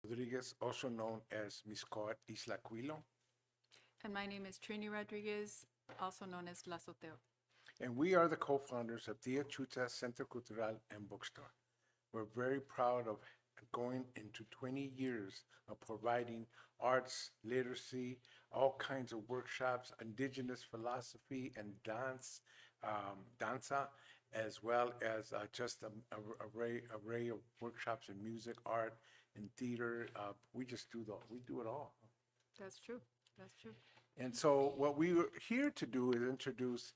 Rodriguez, also known as Miscoat Isla Quilo, And my name is Trini Rodriguez, also known as La Soteo. and we are the co-founders of Tia Chuta Centro Cultural and Bookstore. We're very proud of going into 20 years of providing arts, literacy, all kinds of workshops, indigenous philosophy and dance, danza, as well as just array of workshops in music, art, and theater. We do it all. That's true. That's true. And so what we were here to do is introduce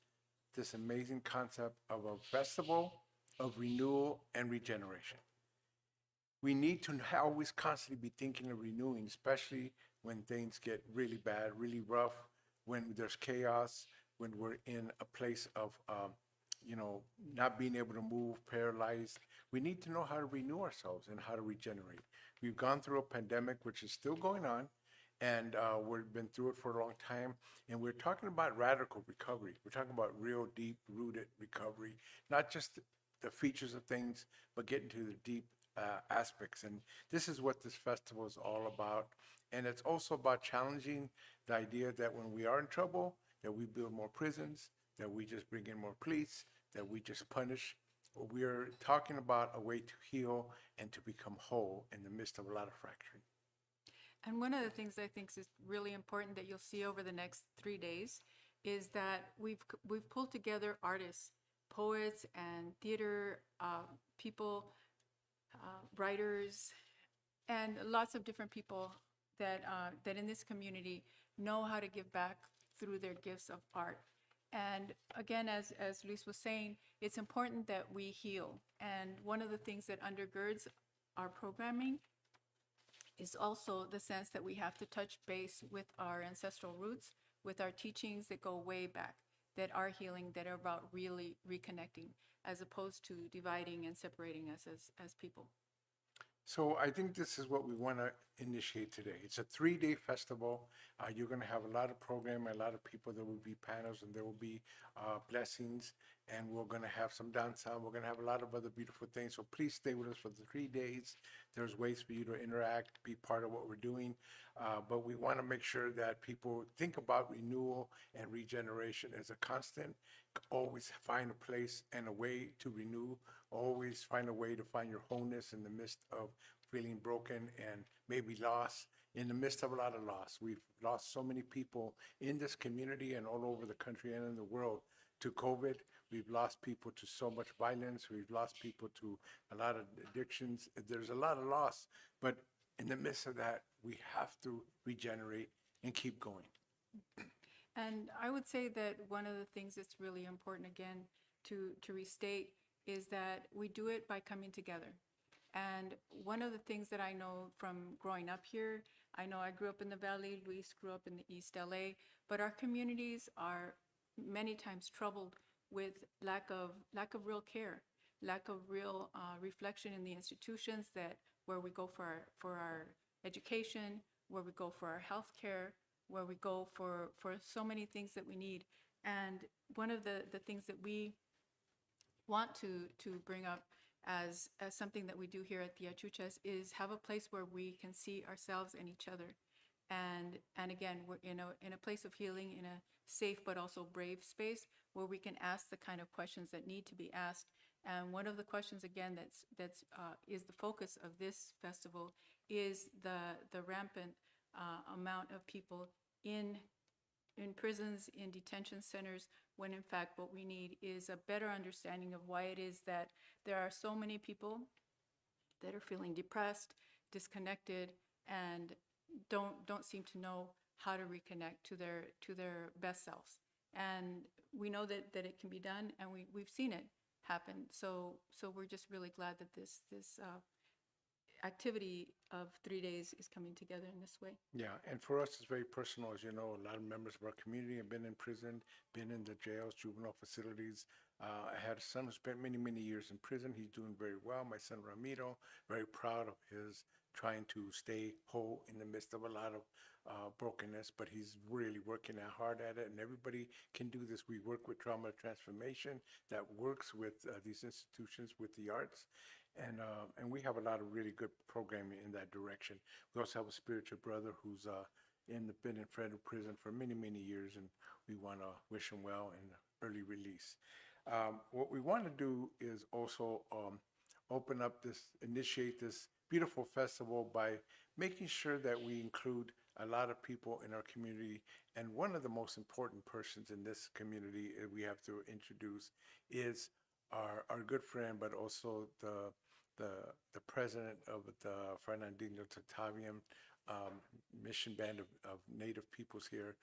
this amazing concept of a festival of renewal and regeneration. We need to always constantly be thinking of renewing, especially when things get really bad, really rough, when there's chaos, when we're in a place of, not being able to move, paralyzed. We need to know how to renew ourselves and how to regenerate. We've gone through a pandemic, which is still going on, and we've been through it for a long time. And we're talking about radical recovery. We're talking about real deep rooted recovery, not just the features of things, but getting to the deep aspects. And this is what this festival is all about. And it's also about challenging the idea that when we are in trouble, that we build more prisons, that we just bring in more police, that we just punish. We're talking about a way to heal and to become whole in the midst of a lot of fracturing. And one of the things I think is really important that you'll see over the next 3 days is that we've pulled together artists, poets, and theater people, writers, and lots of different people that in this community know how to give back through their gifts of art. And again, as Luis was saying, it's important that we heal. And one of the things that undergirds our programming is also the sense that we have to touch base with our ancestral roots, with our teachings that go way back, that are healing, that are about really reconnecting, as opposed to dividing and separating us as people. So I think this is what we want to initiate today. It's a 3-day festival. You're going to have a lot of programming, a lot of people. There will be panels and there will be blessings, and we're going to have some danza. We're going to have a lot of other beautiful things. So please stay with us for the 3 days. There's ways for you to interact, be part of what we're doing. But we want to make sure that people think about renewal and regeneration as a constant. Always find a place and a way to renew. Always find a way to find your wholeness in the midst of feeling broken and maybe lost. In the midst of a lot of loss, we've lost so many people in this community and all over the country and in the world to COVID. We've lost people to so much violence. We've lost people to a lot of addictions. There's a lot of loss, but in the midst of that, we have to regenerate and keep going. And I would say that one of the things that's really important, again, to restate, is that we do it by coming together. And one of the things that I know from growing up here, I know I grew up in the Valley, Luis grew up in the East LA, but our communities are many times troubled with lack of real care, lack of real reflection in the institutions that where we go for our education, where we go for our health care, where we go for so many things that we need. And one of the things that we want to bring up as something that we do here at the Achuchas is have a place where we can see ourselves and each other. And again, we're in a place of healing, in a safe but also brave space where we can ask the kind of questions that need to be asked. And one of the questions, again, that's is the focus of this festival is the rampant amount of people in prisons, in detention centers, when in fact what we need is a better understanding of why it is that there are so many people that are feeling depressed, disconnected, and don't seem to know how to reconnect to their best selves. And we know that it can be done, and we've seen it happen. So we're just really glad that this activity of 3 days is coming together in this way. Yeah, and for us, it's very personal. As you know, a lot of members of our community have been in prison, been in the jails, juvenile facilities. I had a son who spent many, many years in prison. He's doing very well. My son Ramiro, very proud of his trying to stay whole in the midst of a lot of brokenness, but he's really working hard at it. And everybody can do this. We work with trauma transformation that works with these institutions, with the arts. And we have a lot of really good programming in that direction. We also have a spiritual brother who's been in federal prison for many, many years, and we want to wish him well in early release. What we want to do is also initiate this beautiful festival by making sure that we include a lot of people in our community. And one of the most important persons in this community we have to introduce is our good friend, but also the, the president of the Fernandino Tatavian mission band of Native peoples here.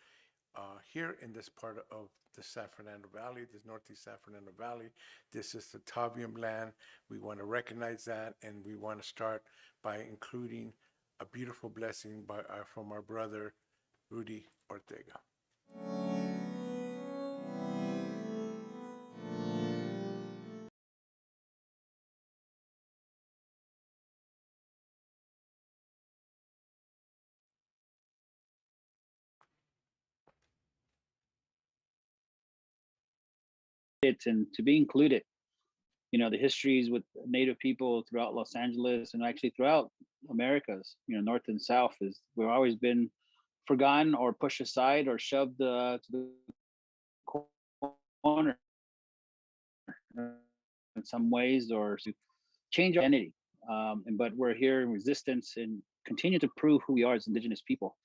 Here in this part of the San Fernando Valley, this Northeast San Fernando Valley, this is the Tavium land. We want to recognize that, and we want to start by including a beautiful blessing from our brother, Rudy Ortega. And to be included. You know, the histories with Native people throughout Los Angeles and actually throughout Americas, you know, North and South, is we've always been forgotten or pushed aside or shoved to the corner in some ways, or to change our identity. But we're here in resistance and continue to prove who we are as Indigenous people.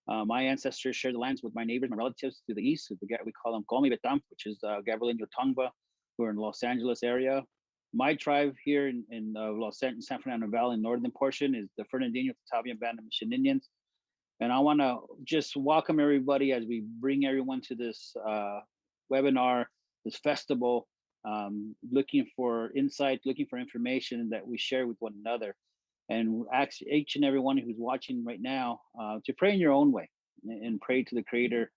My ancestors shared the lands with my neighbors, my relatives to the east. We call them Komi Betam, which is Gabrielino Tongva, who are in Los Angeles area. My tribe here in San Fernando Valley, northern portion, is the Fernandino Tavian Band of Mission Indians. And I want to just welcome everybody as we bring everyone to this webinar, this festival, looking for insight, looking for information that we share with one another. And ask each and everyone who's watching right now to pray in your own way and pray to the Creator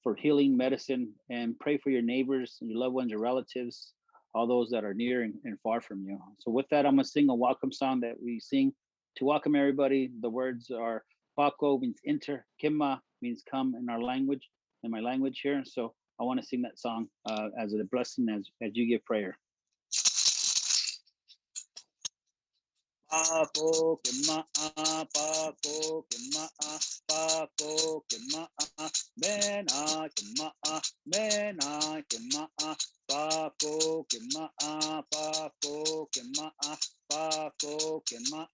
for healing, medicine, and pray for your neighbors, your loved ones, your relatives, all those that are near and far from you. So with that, I'm gonna sing a welcome song that we sing to welcome everybody. The words are Paco means enter, Kima means come in our language, in my language here. So I want to sing that song as a blessing as you give prayer. Paco que ma Paco que ma Paco que ma mena que ma mena que ma Paco que ma Paco que ma Paco que ma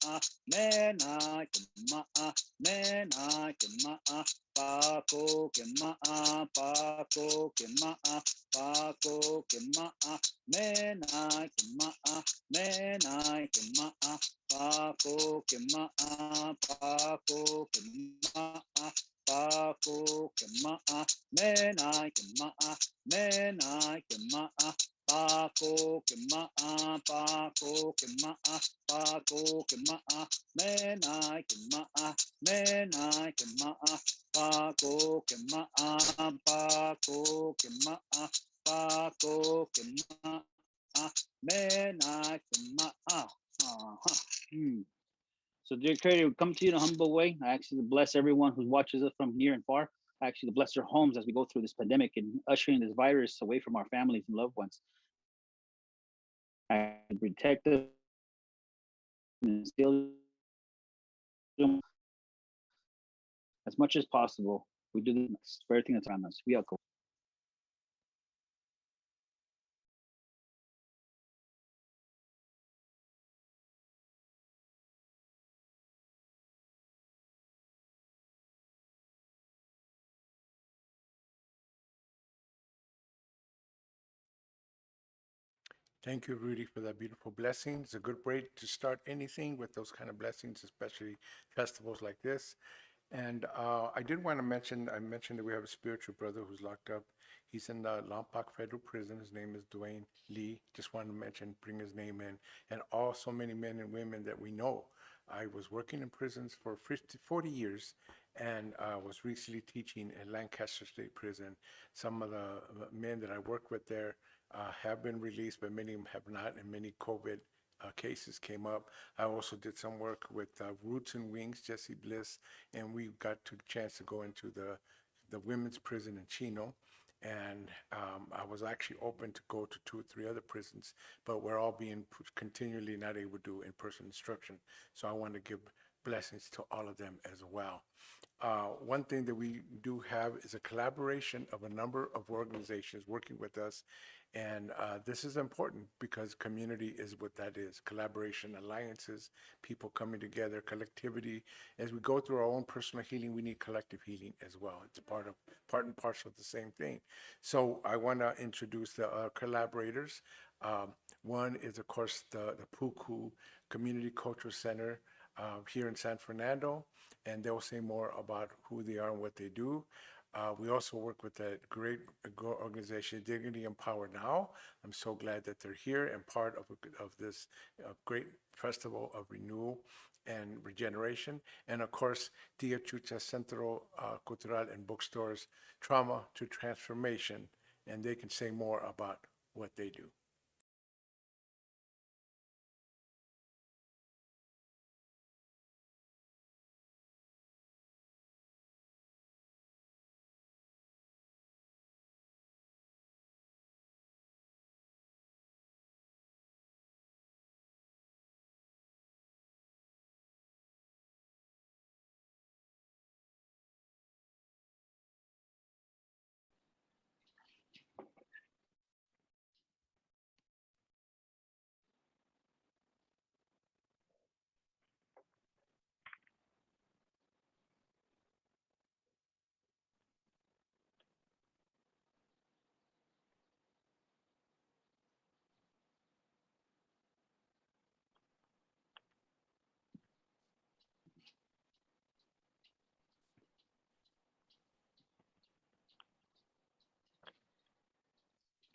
mena que ma mena que ma Paco que ma Paco que ma Paco que ma mena que ma mena que ma Paco que ma Paco que ma Paco que ma mena que ma mena que ma Paco que ma Paco que ma Paco que ma mena que ma mena que ma Paco que ma Paco que ma Paco que ma mena que ma So, dear Creator, we come to you in a humble way. I ask you to bless everyone who watches us from near and far. I ask you to bless their homes as we go through this pandemic and ushering this virus away from our families and loved ones. I protect us and still as much as possible. We do this for everything that's around us. We are cool. Thank you, Rudy, for that beautiful blessing. It's a good way to start anything with those kind of blessings, especially festivals like this. And I did want to mention, I mentioned that we have a spiritual brother who's locked up. He's in the Lompoc Federal Prison. His name is Duane Lee. Just wanted to mention, bring his name in. And also many men and women that we know. I was working in prisons for 40 years and was recently teaching at Lancaster State Prison. Some of the men that I worked with there have been released, but many of them have not, and many COVID cases came up. I also did some work with Roots and Wings, Jesse Bliss, and we got a chance to go into the women's prison in Chino. And I was actually open to go to 2 or 3 other prisons, but we're all being continually not able to do in-person instruction. So I want to give blessings to all of them as well. One thing that we do have is a collaboration of a number of organizations working with us. And this is important because community is what that is. Collaboration, alliances, people coming together, collectivity. As we go through our own personal healing, we need collective healing as well. It's a part and parcel of the same thing. So I want to introduce the collaborators. One is, of course, the Puku Community Cultural Center here in San Fernando, and they'll say more about who they are and what they do. We also work with a great organization, Dignity and Power Now. I'm so glad that they're here and part of this great festival of renewal and regeneration. And of course, Tia Chucha Centro Cultural and Bookstores, Trauma to Transformation, and they can say more about what they do.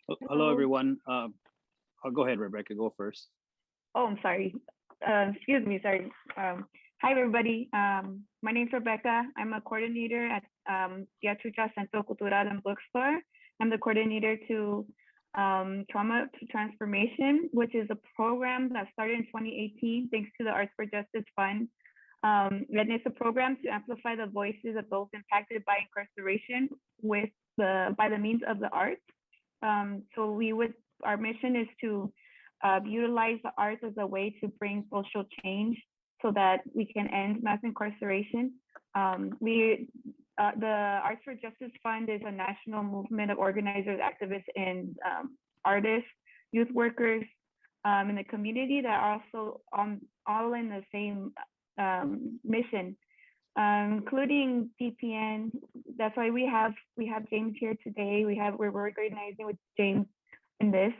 Hello, Hello. everyone. I'll go ahead, Rebecca. Go first. Oh, I'm sorry. Excuse me. Sorry. Hi, everybody. My name's Rebecca. I'm a coordinator at Yachucha Centro Cultural and Bookstore. I'm the coordinator to Trauma to Transformation, which is a program that started in 2018 thanks to the Arts for Justice Fund. And it's a program to amplify the voices of those impacted by incarceration by the means of the arts. So our mission is to utilize the arts as a way to bring social change so that we can end mass incarceration. The Arts for Justice Fund is a national movement of organizers, activists, and artists, youth workers in the community that are also all in the same mission, including DPN. That's why we have James here today. We're organizing with James in this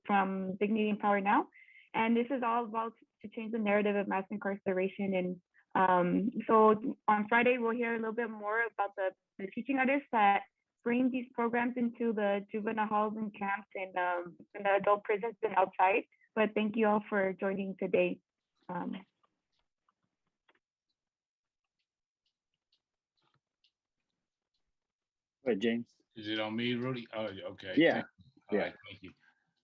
from Dignity and Power Now, and this is all about to change the narrative of mass incarceration. And so on Friday we'll hear a little bit more about the teaching artists that bring these programs into the juvenile halls and camps and the adult prisons and outside. But thank you all for joining today. Go ahead, James. Is it on me, Rudy? Oh, okay. Yeah. All right, thank you.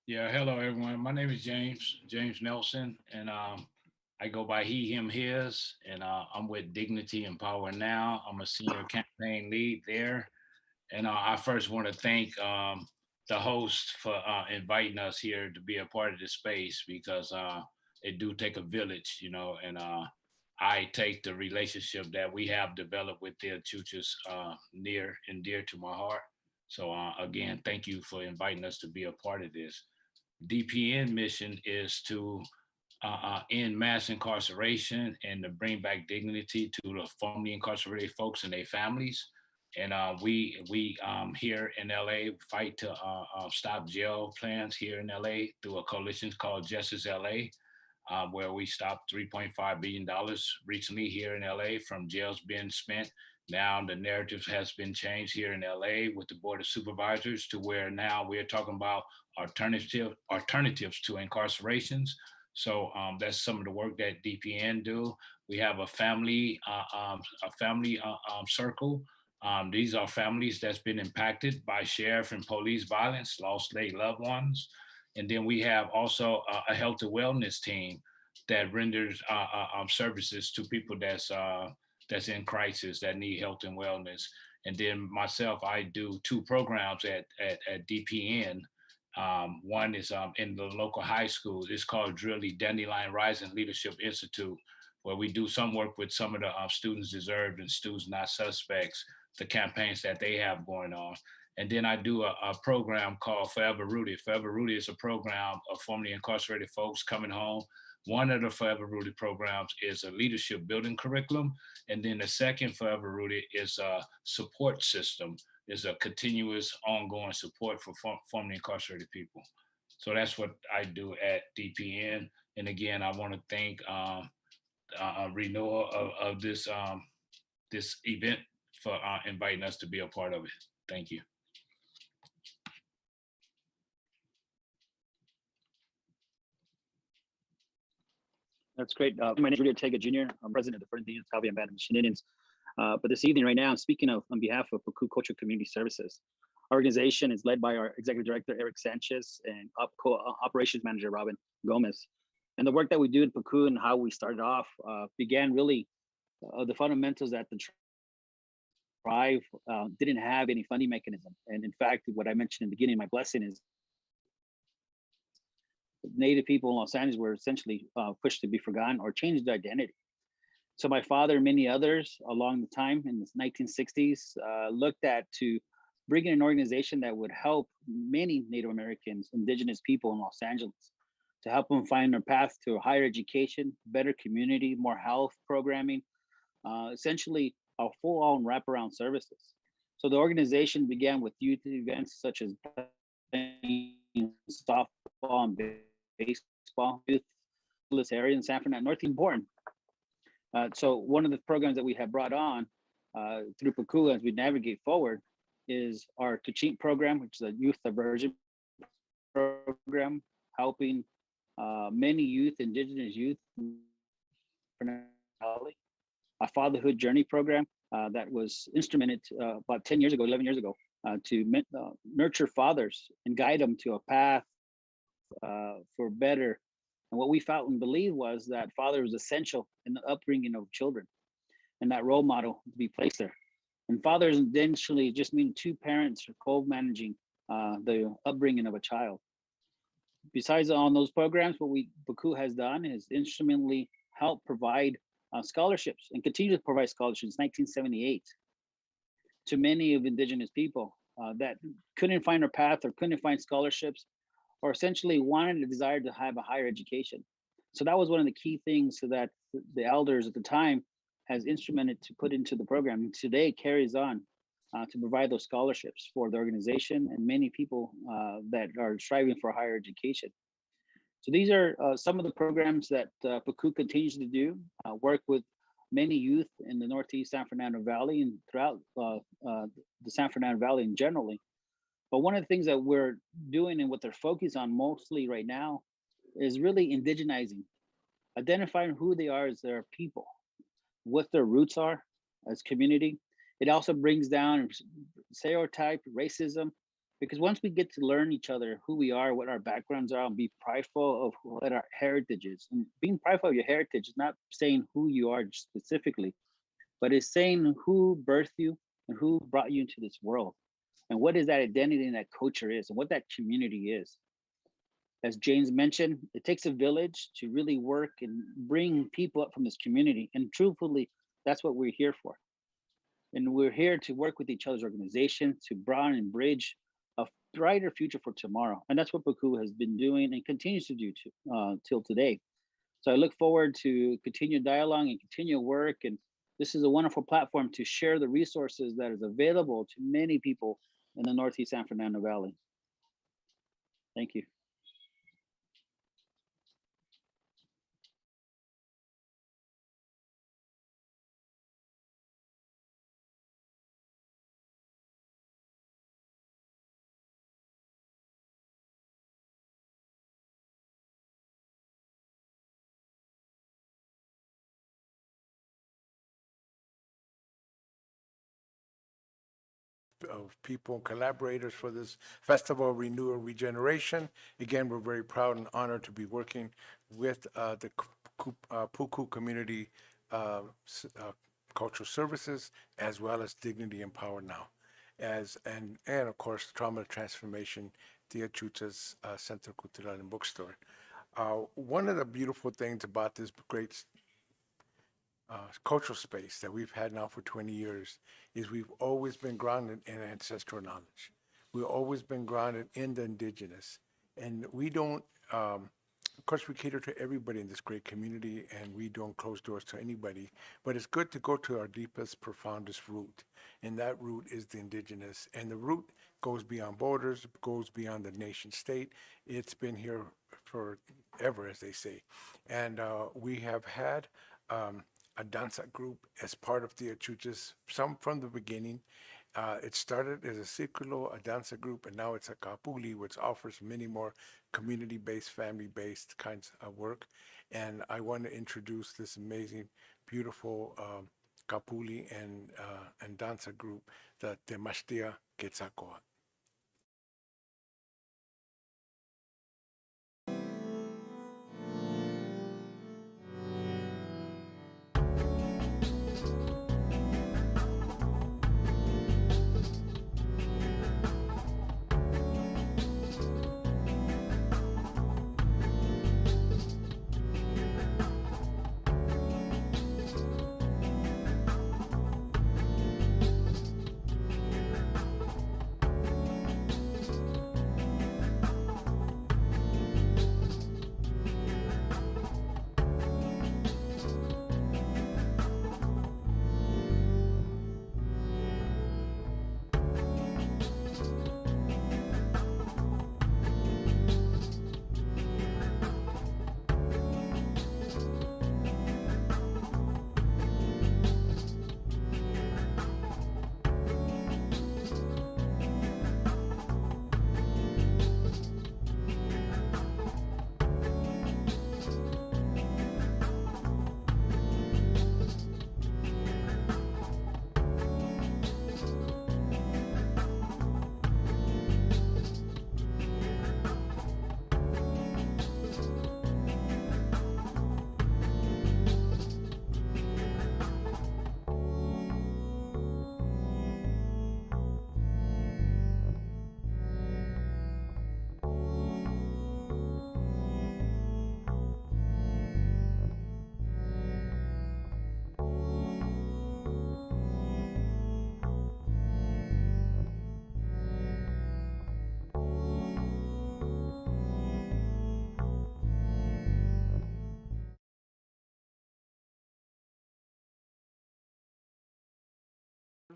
Yeah, hello everyone. My name is James Nelson, and I go by he, him, his, and I'm with Dignity and Power Now. I'm a senior campaign lead there, and I first want to thank the host for inviting us here to be a part of this space because it do take a village, and I take the relationship that we have developed with their churches near and dear to my heart. So again, thank you for inviting us to be a part of this. DPN mission is to end mass incarceration and to bring back dignity to the formerly incarcerated folks and their families. And we here in LA fight to stop jail plans here in LA through a coalition called Justice LA, where we stopped $3.5 billion recently here in LA from jails being spent. Now the narrative has been changed here in LA with the Board of Supervisors to where now we're talking about alternatives to incarcerations. So that's some of the work that DPN do. We have a family circle. These are families that's been impacted by sheriff and police violence, lost their loved ones. And then we have also a health and wellness team that renders services to people that's in crisis that need health and wellness. And then myself, I do 2 programs at DPN. One is in the local high school. It's called Drilly Dandelion Rising Leadership Institute, where we do some work with some of the students deserved and students not suspects, the campaigns that they have going on. And then I do a program called Forever Rooted. Forever Rooted is a program of formerly incarcerated folks coming home. One of the Forever Rooted programs is a leadership building curriculum. And then the second Forever Rooted is a support system, is a continuous ongoing support for formerly incarcerated people. So that's what I do at DPN. And again, I want to thank Renewal of this event for inviting us to be a part of it. Thank you. That's great. My name is Rudy Ortega Jr. I'm president of the Fort Indians, Salvia, and Band of Mission Indians. But this evening, right now, I'm speaking on behalf of Pacu Cultural Community Services. Our organization is led by our executive director, Eric Sanchez, and operations manager, Robin Gomez. And the work that we do in Pacu and how we started off began really the fundamentals that the tribe didn't have any funding mechanism. And in fact, what I mentioned in the beginning, my blessing is Native people in Los Angeles were essentially pushed to be forgotten or changed their identity. So my father and many others along the time in the 1960s looked at to bring in an organization that would help many Native Americans, indigenous people in Los Angeles, to help them find their path to higher education, better community, more health programming, essentially a full-on wraparound services. So the organization began with youth events such as softball and baseball, youth area in San Fernando, North Born. So one of the programs that we have brought on through Pacu as we navigate forward is our Tuchint program, which is a youth diversion program, helping many youth, indigenous youth, a fatherhood journey program that was instrumented about 10 years ago, 11 years ago, to nurture fathers and guide them to a path for better. And what we felt and believed was that father was essential in the upbringing of children and that role model to be placed there. And fathers eventually just mean two parents co-managing the upbringing of a child. Besides on those programs, what Pacu has done is instrumentally help provide scholarships and continue to provide scholarships since 1978 to many of indigenous people that couldn't find their path or couldn't find scholarships or essentially wanted a desire to have a higher education. So that was one of the key things that the elders at the time has instrumented to put into the program, and today carries on to provide those scholarships for the organization and many people that are striving for higher education. So these are some of the programs that Pacu continues to do, work with many youth in the Northeast San Fernando Valley and throughout the San Fernando Valley in generally. But one of the things that we're doing and what they're focused on mostly right now is really indigenizing, identifying who they are as their people, what their roots are as community. It also brings down stereotype, racism, because once we get to learn each other, who we are, what our backgrounds are, and be prideful of what our heritage is. And being prideful of your heritage is not saying who you are specifically, but it's saying who birthed you and who brought you into this world. And what is that identity and that culture is and what that community is. As James mentioned, it takes a village to really work and bring people up from this community. And truthfully, that's what we're here for. And we're here to work with each other's organization to broaden and bridge a brighter future for tomorrow. And that's what Pacu has been doing and continues to do till today. So I look forward to continue dialogue and continue work. And this is a wonderful platform to share the resources that is available to many people in the Northeast San Fernando Valley. Thank you. Of people and collaborators for this Festival of Renewal Regeneration. Again, we're very proud and honored to be working with the Puku community cultural services, as well as Dignity and Power Now, and of course Trauma Transformation, Tia Chucha's Centro Cultural and Bookstore. One of the beautiful things about this great cultural space that we've had now for 20 years is we've always been grounded in ancestral knowledge. We've always been grounded in the indigenous. And we don't, of course, we cater to everybody in this great community and we don't close doors to anybody, but it's good to go to our deepest, profoundest root. And that root is the indigenous. And the root goes beyond borders, goes beyond the nation state. It's been here forever, as they say. And we have had a danza group as part of the Achuchas, some from the beginning. It started as a Círculo, a danza group, and now it's a Kapuli, which offers many more community-based, family-based kinds of work. And I want to introduce this amazing, beautiful Kapuli and danza group, the Temashtia Quetzalcoatl.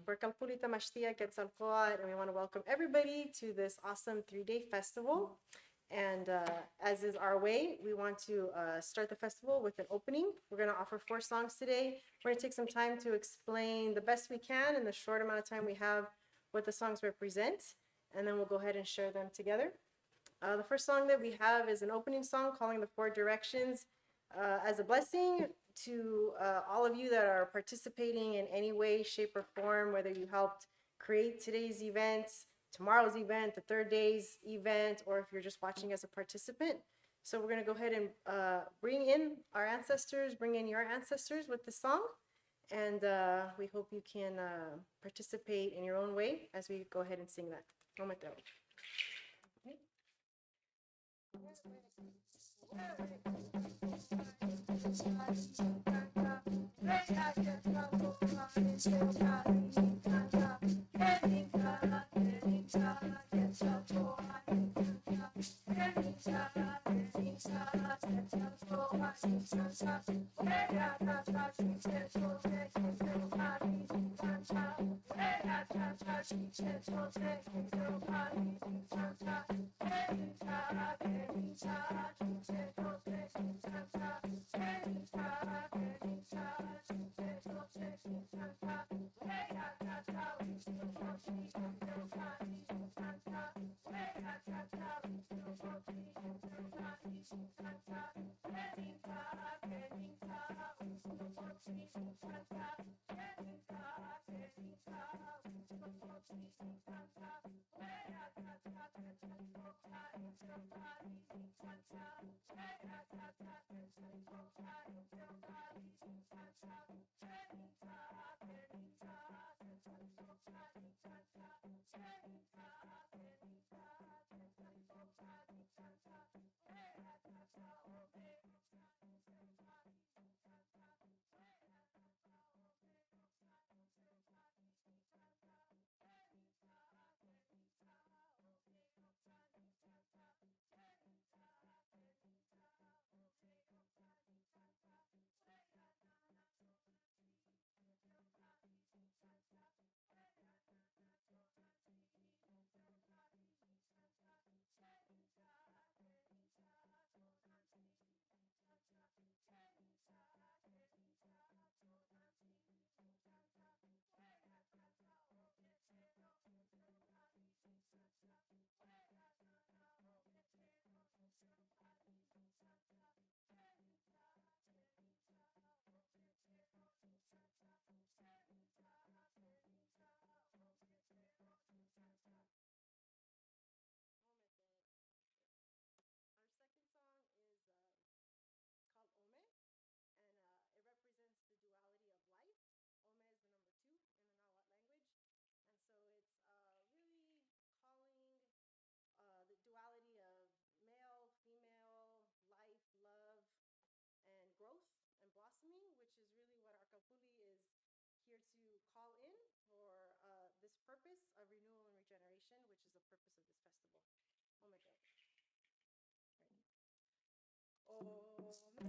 We're Kalpurita Mashtia Quetzalcoatl, and we want to welcome everybody to this awesome 3-day festival. And as is our way, we want to start the festival with an opening. We're going to offer 4 songs today. We're going to take some time to explain the best we can in the short amount of time we have what the songs represent, and then we'll go ahead and share them together. The first song that we have is an opening song calling the 4 directions as a blessing to all of you that are participating in any way, shape, or form, whether you helped create today's event, tomorrow's event, the 3rd day's event, or if you're just watching as a participant. So we're going to go ahead and bring in our ancestors, bring in your ancestors with this song, and we hope you can participate in your own way as we go ahead and sing that. Momento. Our second song is it's called Ome, and it represents the duality of life. Ome is the number 2 in the Nahuatl language, and so it's really calling the duality of male, female, life, love, and growth and blossoming, which is really what our Kapuli is here to call in for this purpose of renewal and regeneration, which is the purpose of this festival. Ome.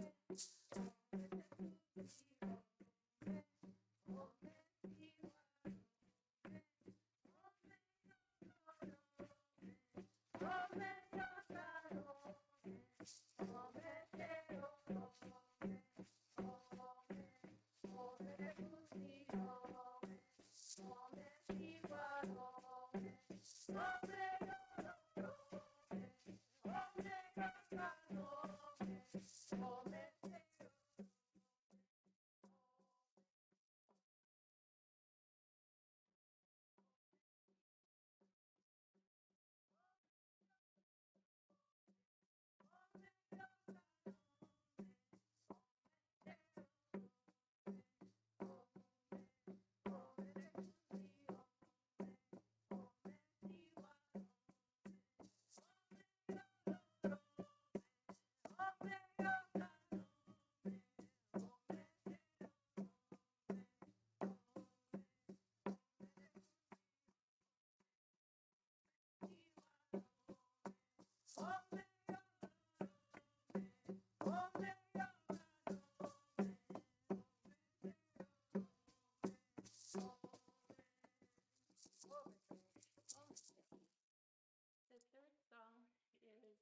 The third song is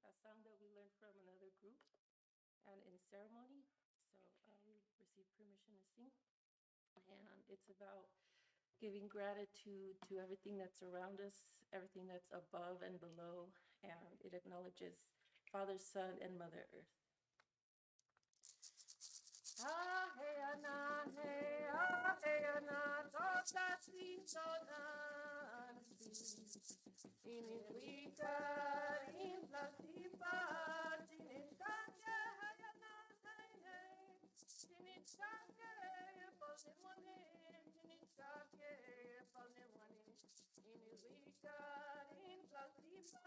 a song that we learned from another group and in ceremony. So we received permission to sing. And it's about giving gratitude to everything that's around us, everything that's above and below. And it acknowledges Father, Son, and Mother Earth. Ah, hey, ana, tota, si, sona, Inilwika, inlatipa, tinitake, hayana, hey, tinitake, ponemone, tinitake, ponemone, Inilwika, inlatipa,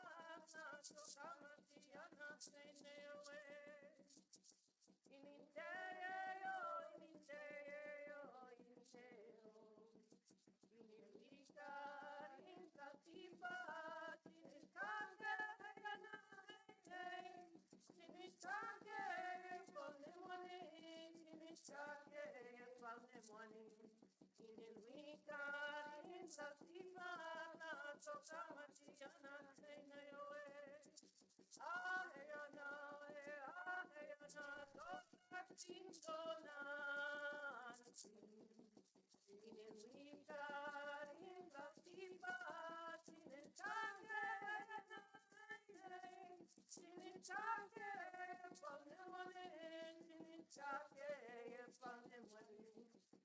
nato kamatiana, senewe, ininteo, ininteo, ininteo, Inilwika, inlatipa, tinitake, hayana, hey, tinitake, ponemone, tinitake, ponemone, Inilwika, inlatipa, nato kamatiana, senewe, aheyana, aheyana, tota, tindona, Inilwika, inlatipa, tinitake, tinitake, ponemone, tinitake, ponemone,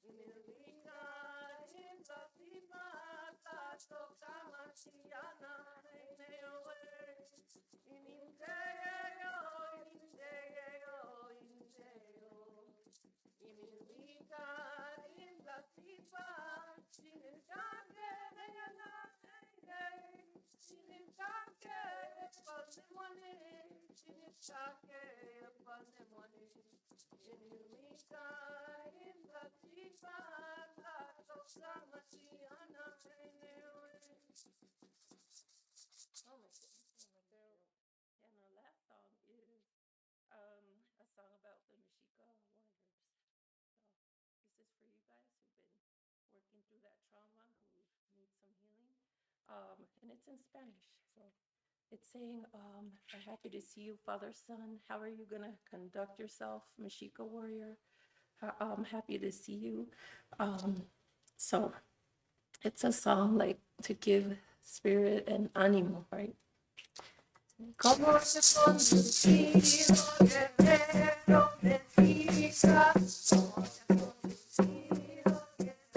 Inilwika, inlatipa, tato kamatiana, neowe, ininteo, ininteo, ininteo, Inilwika, inlatipa, tinitake, hayana, hey, tinitake, ponemone, tinitake, ponemone, Inilwika, inlatipa, tato kamatiana, neowe. Oh my goodness. And the last song is a song about the machine. through that trauma, who needs some healing. And it's in Spanish. So it's saying, I'm happy to see you, Father, Son. How are you going to conduct yourself, Mexica warrior? I'm happy to see you. So it's a song like to give spirit and ánimo, right? Como se conducido, guerrero, Mexica. Como se conducido, guerrero.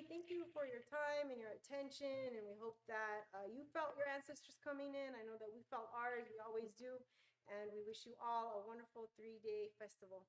Thank you for your time and your attention, and we hope that you felt your ancestors coming in. I know that we felt ours, we always do, and we wish you all a wonderful 3-day festival.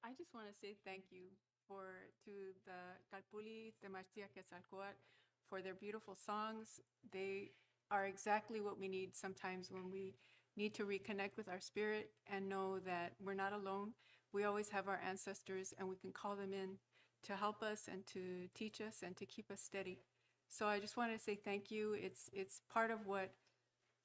I just want to say thank you to the Calpuli Temachtia Quetzalcoatl for their beautiful songs. They are exactly what we need sometimes when we need to reconnect with our spirit and know that we're not alone. We always have our ancestors and we can call them in to help us and to teach us and to keep us steady. So I just want to say thank you. It's part of what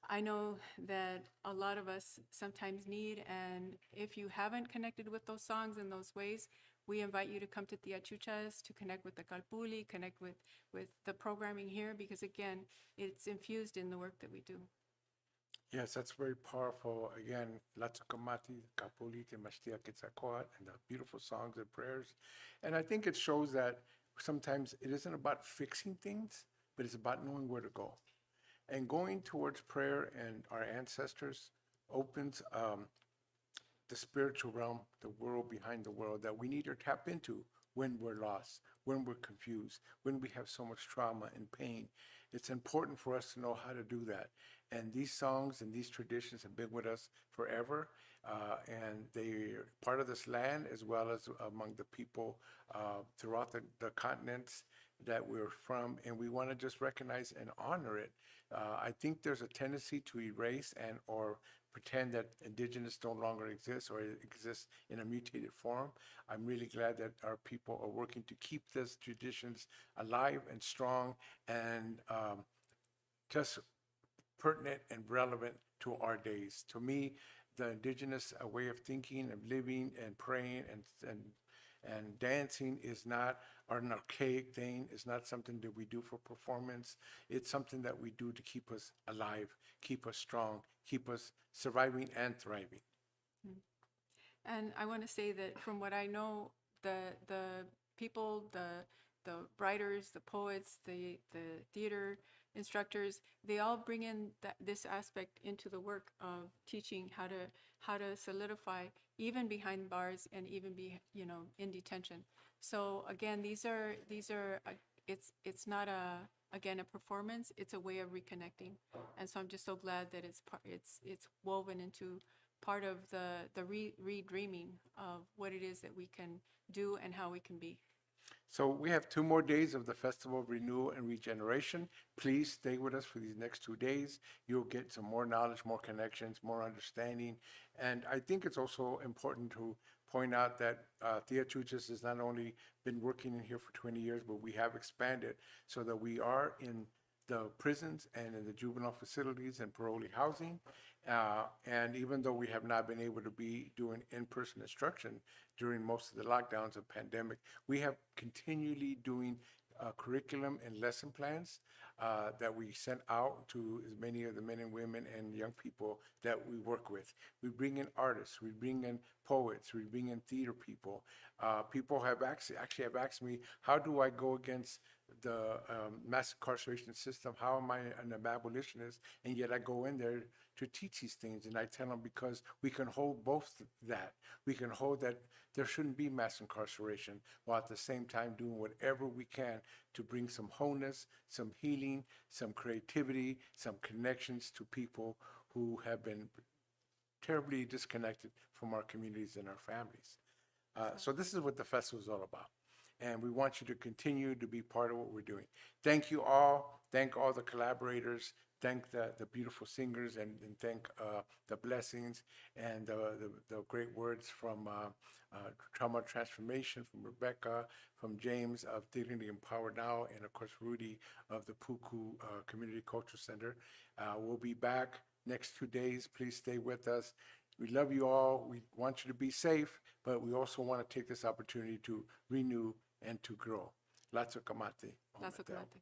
I know that a lot of us sometimes need, and if you haven't connected with those songs in those ways, we invite you to come to Tiachuchas to connect with the Calpuli, connect with the programming here, because again, it's infused in the work that we do. Yes, that's very powerful. Again, La Tsukamati, Kapuli, Temachtia Quetzalcoatl, and the beautiful songs and prayers. And I think it shows that sometimes it isn't about fixing things, but it's about knowing where to go. And going towards prayer and our ancestors opens the spiritual realm, the world behind the world that we need to tap into when we're lost, when we're confused, when we have so much trauma and pain. It's important for us to know how to do that. And these songs and these traditions have been with us forever. And they're part of this land as well as among the people throughout the continents that we're from. And we want to just recognize and honor it. I think there's a tendency to erase and or pretend that indigenous no longer exists or it exists in a mutated form. I'm really glad that our people are working to keep these traditions alive and strong and just pertinent and relevant to our days. To me, the indigenous way of thinking and living and praying and dancing is not an archaic thing. It's not something that we do for performance. It's something that we do to keep us alive, keep us strong, keep us surviving and thriving. And I want to say that from what I know, the people, writers, the poets, the theater instructors, they all bring in this aspect into the work of teaching how to solidify even behind bars and even be, you know, in detention. So again, these are it's not again a performance, it's a way of reconnecting. And so I'm just so glad that it's woven into part of the redreaming of what it is that we can do and how we can be. So we have 2 more days of the Festival of Renewal and Regeneration. Please stay with us for these next 2 days. You'll get some more knowledge, more connections, more understanding. And I think it's also important to point out that Thea Chuchas has not only been working in here for 20 years, but we have expanded so that we are in the prisons and in the juvenile facilities and parolee housing. And even though we have not been able to be doing in-person instruction during most of the lockdowns of pandemic, we have continually doing curriculum and lesson plans that we sent out to as many of the men and women and young people that we work with. We bring in artists, we bring in poets, we bring in theater people. People have actually have asked me, how do I go against the mass incarceration system? How am I an abolitionist? And yet I go in there to teach these things. And I tell them, because we can hold both that. We can hold that there shouldn't be mass incarceration, while at the same time doing whatever we can to bring some wholeness, some healing, some creativity, some connections to people who have been terribly disconnected from our communities and our families. So this is what the festival is all about. And we want you to continue to be part of what we're doing. Thank you all. Thank all the collaborators. Thank the beautiful singers, and thank the blessings and the great words from Trauma Transformation, from Rebecca, from James of Dignity and Power Now, and of course Rudy of the Puku Community Culture Center. We'll be back next 2 days. Please stay with us. We love you all. We want you to be safe, but we also want to take this opportunity to renew and to grow. Lazo kamate. Lazo kamate.